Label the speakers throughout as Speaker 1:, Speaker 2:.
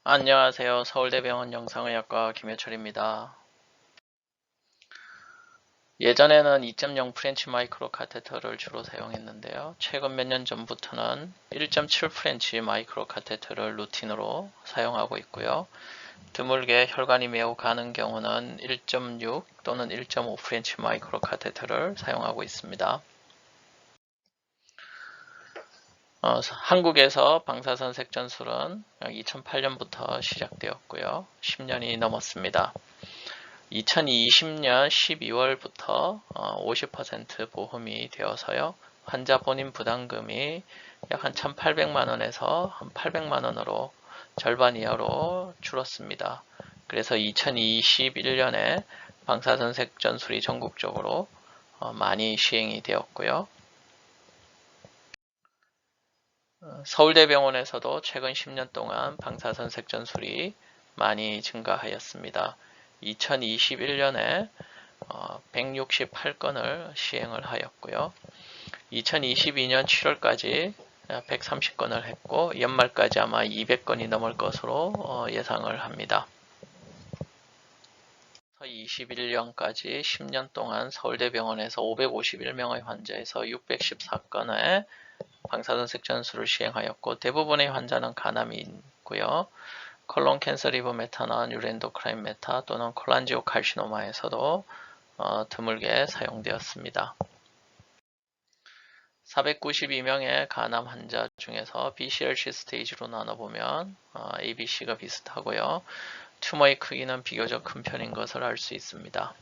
Speaker 1: 안녕하세요. 서울대병원 영상의학과 김효철입니다. 예전에는 2.0 프렌치 마이크로 카테터를 주로 사용했는데요. 최근 몇 년 전부터는 1.7 프렌치 마이크로 카테터를 루틴으로 사용하고 있고요. 드물게 혈관이 매우 가는 경우는 1.6 또는 1.5 프렌치 마이크로 카테터를 사용하고 있습니다. 한국에서 방사선 색전술은 2008년부터 시작되었고요. 10년이 넘었습니다. 2020년 12월부터 50% 보험이 되어서요. 환자 본인 부담금이 약 한 1,800만원에서 한 800만원으로 절반 이하로 줄었습니다. 그래서 2021년에 방사선 색전술이 전국적으로 많이 시행이 되었고요. 서울대병원에서도 최근 10년 동안 방사선 색전술이 많이 증가하였습니다. 2021년에 168건을 시행을 하였고요. 2022년 7월까지 130건을 했고 연말까지 아마 200건이 넘을 것으로 예상을 합니다. 2021년까지 10년 동안 서울대병원에서 551명의 환자에서 614건의 방사선 색전술을 시행하였고 대부분의 환자는 간암이 있고요. 컬론 캔서 리버 메타나 뉴렌도크라인 메타 또는 콜란지오 칼시노마에서도 드물게 사용되었습니다. 492명의 간암 환자 중에서 BCLC 스테이지로 나눠보면 ABC가 비슷하고요. 튜머의 크기는 비교적 큰 편인 것을 알 수 있습니다.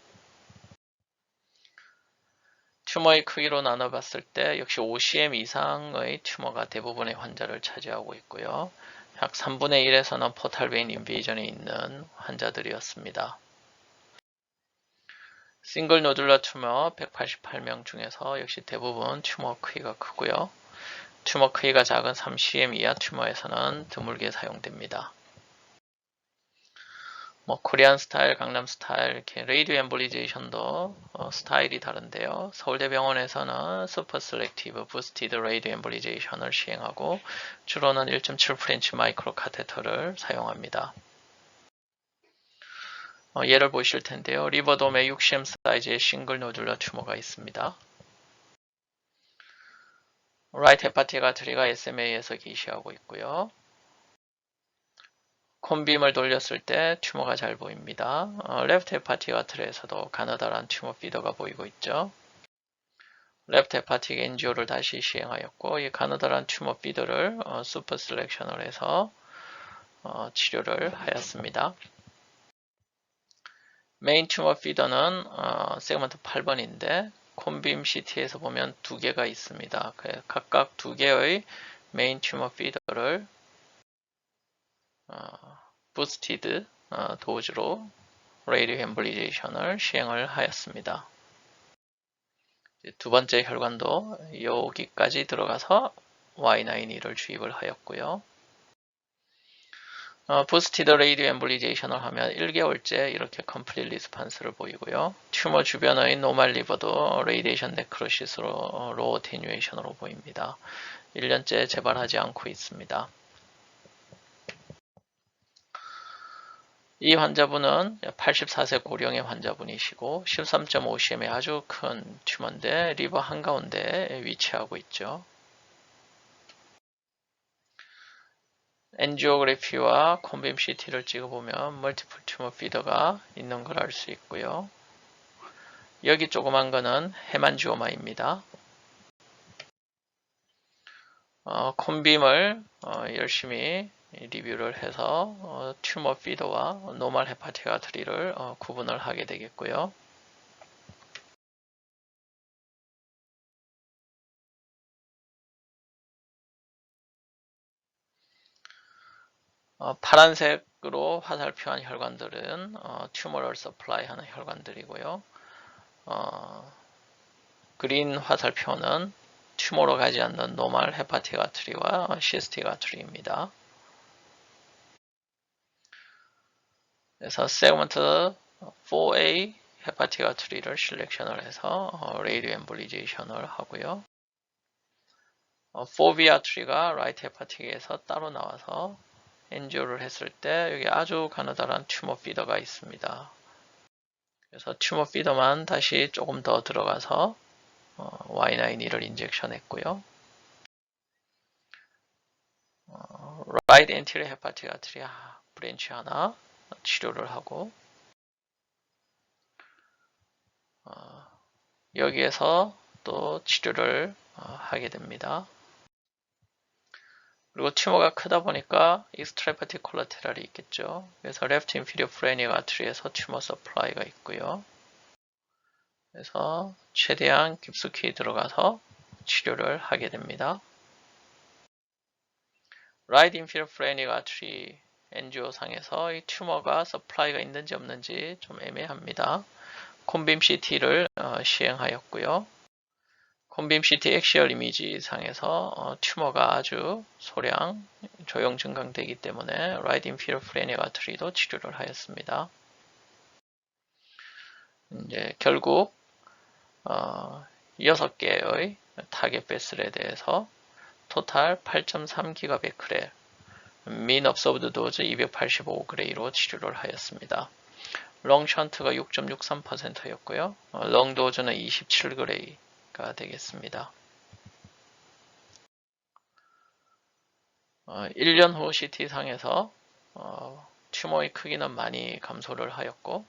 Speaker 1: 튜머의 크기로 나눠봤을 때 역시 5cm 이상의 튜머가 대부분의 환자를 차지하고 있고요. 약 3분의 1에서는 포탈베인 인베이전이 있는 환자들이었습니다. 싱글 노듈러 튜머 188명 중에서 역시 대부분 튜머 크기가 크고요. 튜머 크기가 작은 3cm 이하 튜머에서는 드물게 사용됩니다. 코리안 스타일, 강남 스타일, 이렇게 레이디오 엠볼리제이션도 스타일이 다른데요. 서울대병원에서는 슈퍼 셀렉티브 부스티드 레이디오 엠볼리제이션을 시행하고 주로는 1.7 프렌치 마이크로 카테터를 사용합니다. 예를 보실 텐데요. 리버돔에 6cm 사이즈의 싱글 노듈러 튜머가 있습니다. 라이트 헤파틱 아트리가 SMA에서 게시하고 있고요. 콘빔을 돌렸을 때 튜머가 잘 보입니다. 레프트 헤파틱 아트리에서도 가느다란 튜머 피더가 보이고 있죠. 레프트 헤파틱 엔지오를 다시 시행하였고 이 가느다란 튜머 피더를 슈퍼 셀렉션을 해서 치료를 하였습니다. 메인 튜머 피더는 세그먼트 8번인데 콘빔 CT에서 보면 두 개가 있습니다. 각각 두 개의 메인 튜머 피더를 부스티드 도즈로 레이디오 엠볼리제이션을 시행을 하였습니다. 두 번째 혈관도 여기까지 들어가서 Y9E를 주입을 하였고요. 부스티드 레이디오 엠볼리제이션을 하면 1개월째 이렇게 컴플릿 리스판스를 보이고요. 튜머 주변의 노말 리버도 레이디에이션 네크로시스로 로우 테뉴에이션으로 보입니다. 1년째 재발하지 않고 있습니다. 이 환자분은 84세 고령의 환자분이시고 13.5cm의 아주 큰 튜머인데 리버 한가운데에 위치하고 있죠. 엔지오그래피와 콘빔 CT를 찍어보면 멀티플 튜머 피더가 있는 걸 알 수 있고요. 여기 조그만 거는 헤만지오마입니다. 콘빔을 열심히 리뷰를 해서 튜머 피더와 노멀 헤파틱 아트리를 구분을 하게 되겠고요. 파란색으로 화살표한 혈관들은 튜머럴 서플라이 하는 혈관들이고요. 그린 화살표는 튜머로 가지 않는 노멀 헤파틱 아트리와 시스틱 아트리입니다. 그래서 세그먼트 4A 헤파틱 아트리를 실렉션을 해서 레이디오 엠볼리제이션을 하고요. 4B 아트리가 라이트 헤파틱에서 따로 나와서 엔지오를 했을 때 여기 아주 가느다란 튜머 피더가 있습니다. 그래서 튜머 피더만 다시 조금 더 들어가서 Y9E를 인젝션 했고요. 라이트 엔티리어 헤파틱 아트리 브랜치 하나 치료를 하고 여기에서 또 치료를 하게 됩니다. 그리고 튜머가 크다 보니까 익스트라헤파틱 콜라테랄이 있겠죠. 그래서 레프트 인피리어 프레닉 아트리에서 튜머 서플라이가 있고요. 그래서 최대한 깊숙이 들어가서 치료를 하게 됩니다. 라이트 인피리어 프레닉 아트리 엔지오 상에서 이 튜머가 서플라이가 있는지 없는지 좀 애매합니다. 콘빔 CT를 시행하였고요. 콘빔 CT 엑시얼 이미지 상에서 튜머가 아주 소량 조용 증강되기 때문에 라이트 인피리어 프레닉 아트리도 치료를 하였습니다. 이제 결국 6개의 타겟 베슬에 대해서 토탈 8.3기가베크렐, 민 업서브드 도즈 285그레이로 치료를 하였습니다. 롱 션트가 6.63%였고요. 롱 도즈는 27그레이가 되겠습니다. 1년 후 CT상에서 튜머의 크기는 많이 감소를 하였고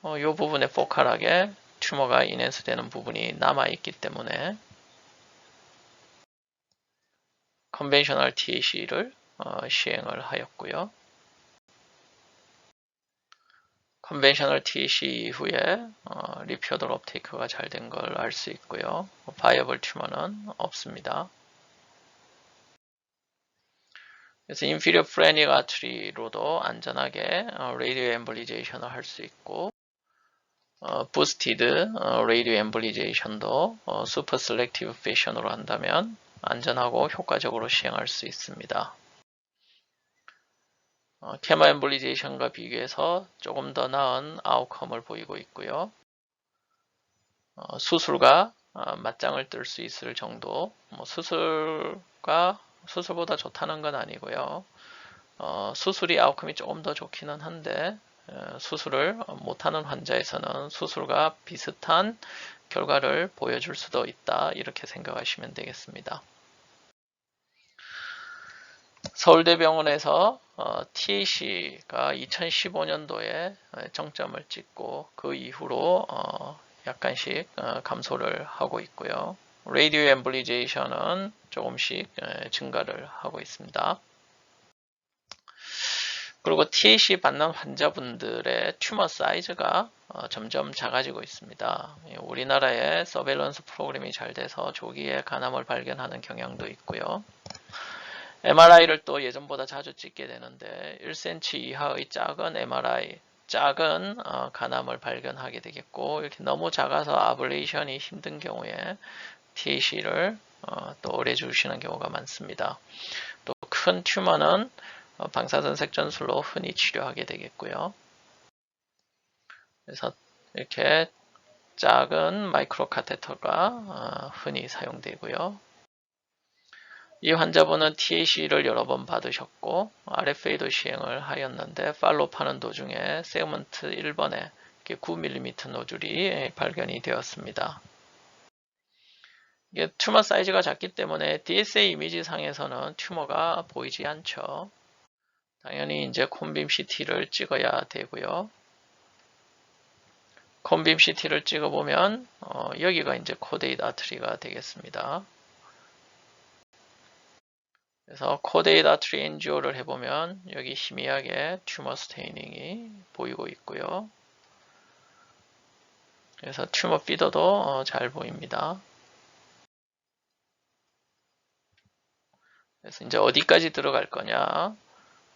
Speaker 1: 이 부분에 포컬하게 튜머가 인핸스 되는 부분이 남아있기 때문에 컨벤셔널 TAC를 시행을 하였고요. 컨벤셔널 TAC 이후에 리피어돌 업테이크가 잘 된 걸 알 수 있고요. 바이어블 튜머는 없습니다. 그래서 인피리어 프레닉 아트리로도 안전하게 레이디오 엠볼리제이션을 할 수 있고 부스티드 레이디오 엠볼리제이션도 슈퍼 셀렉티브 패션으로 한다면 안전하고 효과적으로 시행할 수 있습니다. 케마 엠볼리제이션과 비교해서 조금 더 나은 아웃컴을 보이고 있고요. 수술과 맞짱을 뜰 수 있을 정도, 수술보다 좋다는 건 아니고요. 수술이 아웃컴이 조금 더 좋기는 한데 수술을 못하는 환자에서는 수술과 비슷한 결과를 보여줄 수도 있다, 이렇게 생각하시면 되겠습니다. 서울대병원에서 TAC가 2015년도에 정점을 찍고 그 이후로 약간씩 감소를 하고 있고요. 레이디오 엠볼리제이션은 조금씩 증가를 하고 있습니다. 그리고 TAC 받는 환자분들의 튜머 사이즈가 점점 작아지고 있습니다. 우리나라의 서베일런스 프로그램이 잘 돼서 조기에 간암을 발견하는 경향도 있고요. MRI를 또 예전보다 자주 찍게 되는데 1cm 이하의 작은 MRI, 작은 간암을 발견하게 되겠고, 이렇게 너무 작아서 아블레이션이 힘든 경우에 TAC를 또 오래 주시는 경우가 많습니다. 또 큰 튜머는 방사선 색전술로 흔히 치료하게 되겠고요. 그래서 이렇게 작은 마이크로 카테터가 흔히 사용되고요. 이 환자분은 TAC를 여러 번 받으셨고 RFA도 시행을 하였는데 팔로우하는 도중에 세그먼트 1번에 9mm 노즐이 발견이 되었습니다. 이게 튜머 사이즈가 작기 때문에 DSA 이미지 상에서는 튜머가 보이지 않죠. 당연히 이제 콘빔 CT를 찍어야 되고요. 콘빔 CT를 찍어보면 여기가 이제 코데이드 아트리가 되겠습니다. 그래서 코데이드 아트리 엔지오를 해보면 여기 희미하게 튜머 스테이닝이 보이고 있고요. 그래서 튜머 피더도 잘 보입니다. 그래서 이제 어디까지 들어갈 거냐,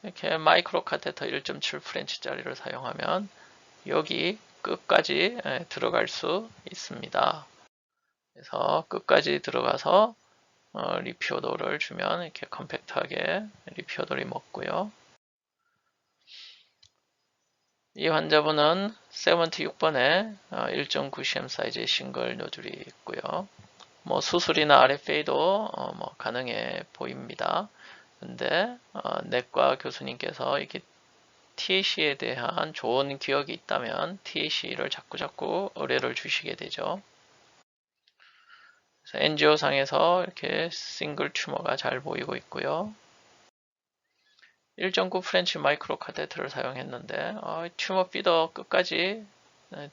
Speaker 1: 이렇게 마이크로 카테터 1.7 프렌치짜리를 사용하면 여기 끝까지 들어갈 수 있습니다. 그래서 끝까지 들어가서 리피오도를 주면 이렇게 컴팩트하게 리피오도를 먹고요. 이 환자분은 세그먼트 6번에 1.9cm 사이즈의 싱글 노즐이 있고요. 수술이나 RFA도 가능해 보입니다. 근데 내과 교수님께서 이렇게 TAC에 대한 좋은 기억이 있다면 TAC를 자꾸자꾸 의뢰를 주시게 되죠. NGO 상에서 이렇게 싱글 튜머가 잘 보이고 있고요. 1.9 프렌치 마이크로 카테터를 사용했는데 튜머 피더 끝까지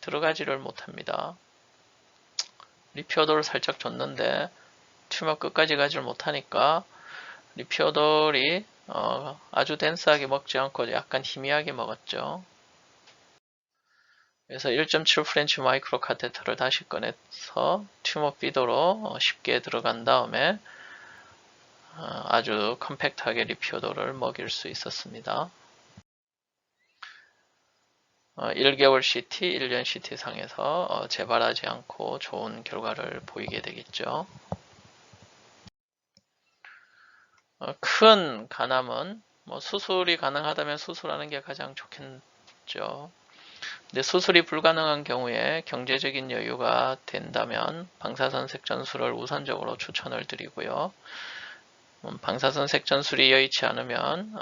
Speaker 1: 들어가지를 못합니다. 리피어더를 살짝 줬는데 튜머 끝까지 가지를 못하니까 리피어더리 아주 덴스하게 먹지 않고 약간 희미하게 먹었죠. 그래서 1.7 프렌치 마이크로 카테터를 다시 꺼내서 튜머 피더로 쉽게 들어간 다음에 아주 컴팩트하게 리피어더를 먹일 수 있었습니다. 1개월 CT, 1년 CT 상에서 재발하지 않고 좋은 결과를 보이게 되겠죠. 큰 간암은 수술이 가능하다면 수술하는 게 가장 좋겠죠. 근데 수술이 불가능한 경우에 경제적인 여유가 된다면 방사선 색전술을 우선적으로 추천을 드리고요. 방사선 색전술이 여의치 않으면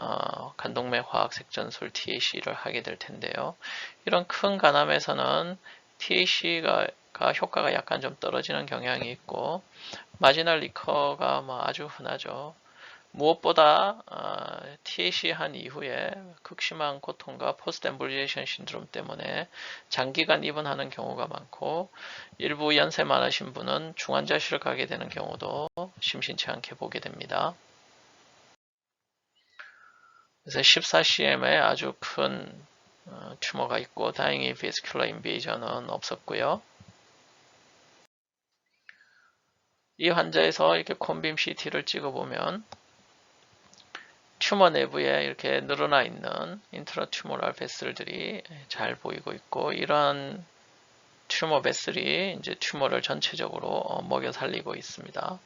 Speaker 1: 간동맥 화학 색전술 TAC를 하게 될 텐데요. 이런 큰 간암에서는 TAC가 효과가 약간 좀 떨어지는 경향이 있고 마지널 리커가 아주 흔하죠. 무엇보다 TAC 한 이후에 극심한 고통과 포스트 엠볼리에이션 신드롬 때문에 장기간 입원하는 경우가 많고 일부 연세 많으신 분은 중환자실을 가게 되는 경우도 심심치 않게 보게 됩니다. 그래서 14cm의 아주 큰 튜머가 있고 다행히 베스큘러 인베이전은 없었고요. 이 환자에서 이렇게 콤빔 CT를 찍어보면 튜머 내부에 이렇게 늘어나 있는 인트라튜모랄 베슬들이 잘 보이고 있고 이러한 튜머 베슬이 이제 튜머를 전체적으로 먹여 살리고 있습니다.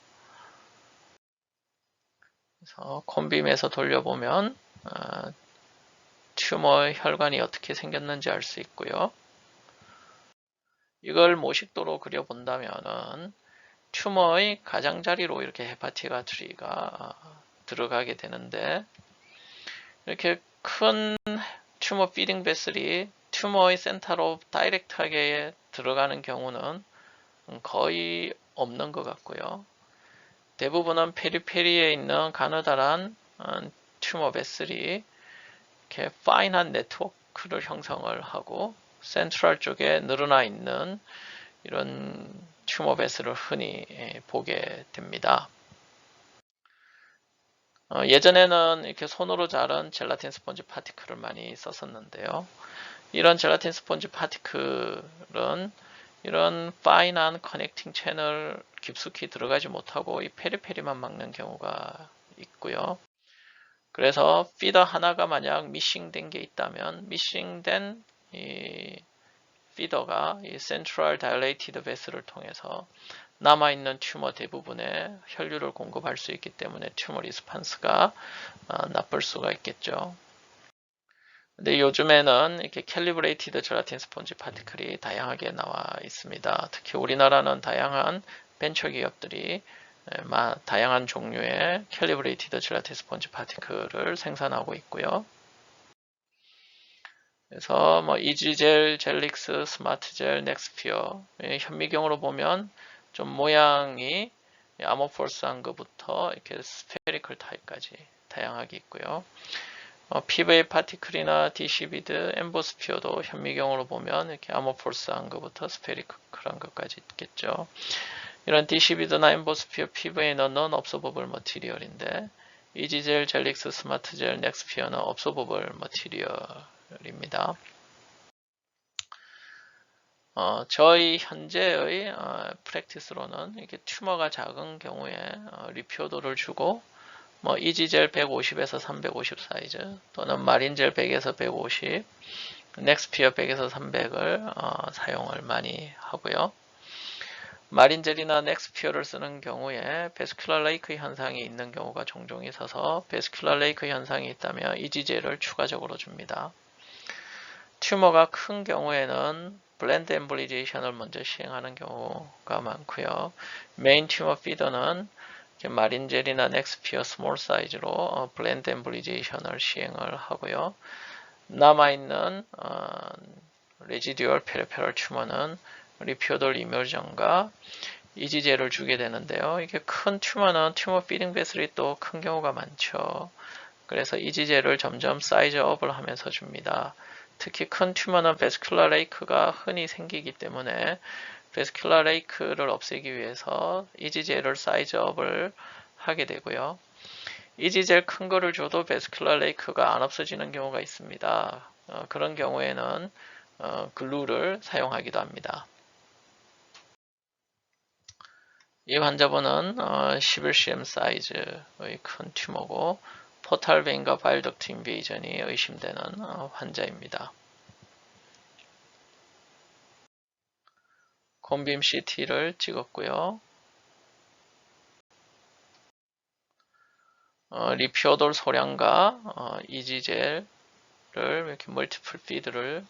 Speaker 1: 그래서 콤빔에서 돌려보면 튜머 혈관이 어떻게 생겼는지 알 수 있고요. 이걸 모식도로 그려본다면은 튜머의 가장자리로 이렇게 헤파티가 들어가게 되는데 이렇게 큰 튜머 피딩 베슬이 튜머의 센터로 다이렉트하게 들어가는 경우는 거의 없는 것 같고요. 대부분은 페리페리에 있는 가느다란 튜머 베슬이 이렇게 파인한 네트워크를 형성을 하고 센트럴 쪽에 늘어나 있는 이런 튜머 베슬을 흔히 보게 됩니다. 예전에는 이렇게 손으로 자른 젤라틴 스펀지 파티클을 많이 썼었는데요. 이런 젤라틴 스펀지 파티클은 이런 파인한 커넥팅 채널 깊숙이 들어가지 못하고 이 페리페리만 막는 경우가 있고요. 그래서 피더 하나가 만약 미싱된 게 있다면 미싱된 이 피더가 이 센트럴 다일레이티드 베슬을 통해서 남아있는 튜머 대부분에 혈류를 공급할 수 있기 때문에 튜머 리스판스가 나쁠 수가 있겠죠. 근데 요즘에는 이렇게 캘리브레이티드 젤라틴 스펀지 파티클이 다양하게 나와 있습니다. 특히 우리나라는 다양한 벤처 기업들이 다양한 종류의 캘리브레이티드 젤라틴 스펀지 파티클을 생산하고 있고요. 그래서 이지젤, 젤릭스, 스마트젤, 넥스피어 현미경으로 보면 좀 모양이 아모포스한 것부터 이렇게 스페리컬 타입까지 다양하게 있고요. PVA 파티클이나 DC비드, 엠보스피어도 현미경으로 보면 이렇게 아모포스한 것부터 스페리컬한 것까지 있겠죠. 이런 DC비드나 엠보스피어, PVA는 넌 업소버블 머티리얼인데 이지젤, 젤릭스, 스마트젤, 넥스피어는 업소버블 머티리얼입니다. 저희 현재의 프랙티스로는 이렇게 튜머가 작은 경우에 리피오도를 주고 이지젤 150에서 350 사이즈 또는 마린젤 100에서 150, 넥스피어 100에서 300을 사용을 많이 하고요. 마린젤이나 넥스피어를 쓰는 경우에 베스큘러 레이크 현상이 있는 경우가 종종 있어서 베스큘러 레이크 현상이 있다면 이지젤을 추가적으로 줍니다. 튜머가 큰 경우에는 블렌드 엠볼리제이션을 먼저 시행하는 경우가 많고요. 메인 튜머 피더는 마린젤이나 넥스피어 스몰 사이즈로 블렌드 엠블리제이션을 시행을 하고요. 남아있는 레지듀얼 페리페럴 튜머는 리피어돌 이머전과 이지젤을 주게 되는데요. 이게 큰 튜머는 튜머 피딩 베슬이 또 큰 경우가 많죠. 그래서 이지젤을 점점 사이즈업을 하면서 줍니다. 특히 큰 튜머는 베스큘라 레이크가 흔히 생기기 때문에 베스큘라 레이크를 없애기 위해서 이지젤을 사이즈업을 하게 되고요. 이지젤 큰 거를 줘도 베스큘라 레이크가 안 없어지는 경우가 있습니다. 그런 경우에는 글루를 사용하기도 합니다. 이 환자분은 11cm 사이즈의 큰 튜머고 포탈 베인과 바일덕트 인베이전이 의심되는 환자입니다. 콘빔 CT를 찍었고요. 리피어돌 소량과 이지젤을 이렇게 멀티플 피드를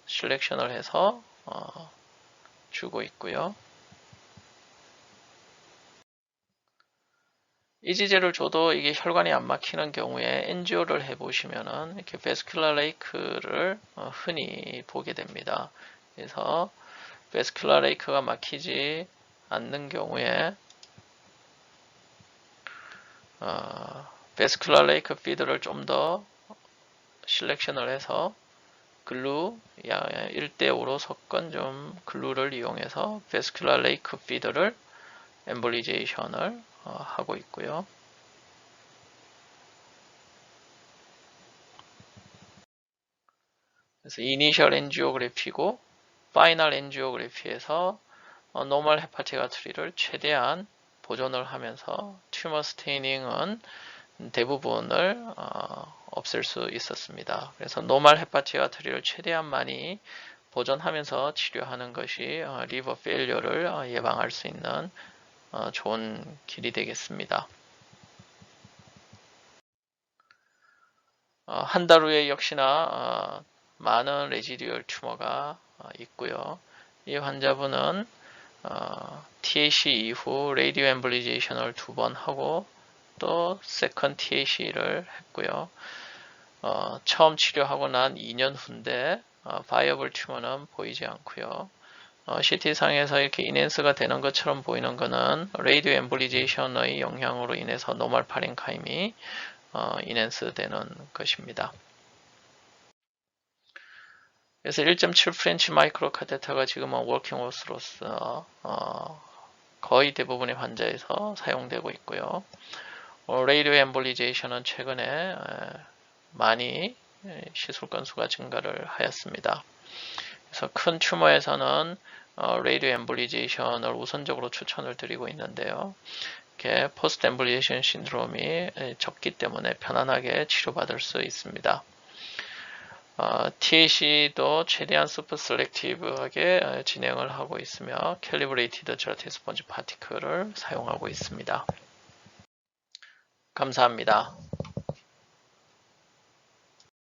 Speaker 1: 실렉션을 해서 주고 있고요. 이지젤을 줘도 이게 혈관이 안 막히는 경우에 엔지오를 해보시면은 이렇게 베스큘라 레이크를 흔히 보게 됩니다. 그래서 베스큘라 레이크가 막히지 않는 경우에 베스큘라 레이크 피드를 좀 더 실렉션을 해서 글루 1대5로 섞은 좀 글루를 이용해서 베스큘라 레이크 피드를 엠볼리제이션을 하고 있고요. 그래서 이니셜 엔지오그래피고 파이널 엔지오그래피에서 노멀 헤파틱 아트리를 최대한 보존을 하면서 튜머 스테이닝은 대부분을 없앨 수 있었습니다. 그래서 노멀 헤파틱 아트리를 최대한 많이 보존하면서 치료하는 것이 리버 페일리어를 예방할 수 있는 좋은 길이 되겠습니다. 한 달 후에 역시나 많은 레지듀얼 튜머가 있고요. 이 환자분은 TAC 이후 레이디오 엠블리제이션을 2번 하고 또 세컨 TAC를 했고요. 처음 치료하고 난 2년 후인데 바이어블 튜머는 보이지 않고요. CT상에서 이렇게 인핸스가 되는 것처럼 보이는 것은 레이디오 엠볼리제이션의 영향으로 인해서 노멀 파렌카임이 인핸스 되는 것입니다. 그래서 1.7 프렌치 마이크로 카테터가 지금은 워킹호스로서 거의 대부분의 환자에서 사용되고 있고요. 레이디오 엠볼리제이션은 최근에 많이 시술 건수가 증가를 하였습니다. 그래서 큰 튜머에서는 레이디오 엠볼리제이션을 우선적으로 추천을 드리고 있는데요. 이렇게 포스트 엠볼리제이션 신드롬이 적기 때문에 편안하게 치료받을 수 있습니다. TAC도 최대한 슈퍼 셀렉티브하게 진행을 하고 있으며 캘리브레이티드 제라틴 스펀지 파티클을 사용하고 있습니다. 감사합니다.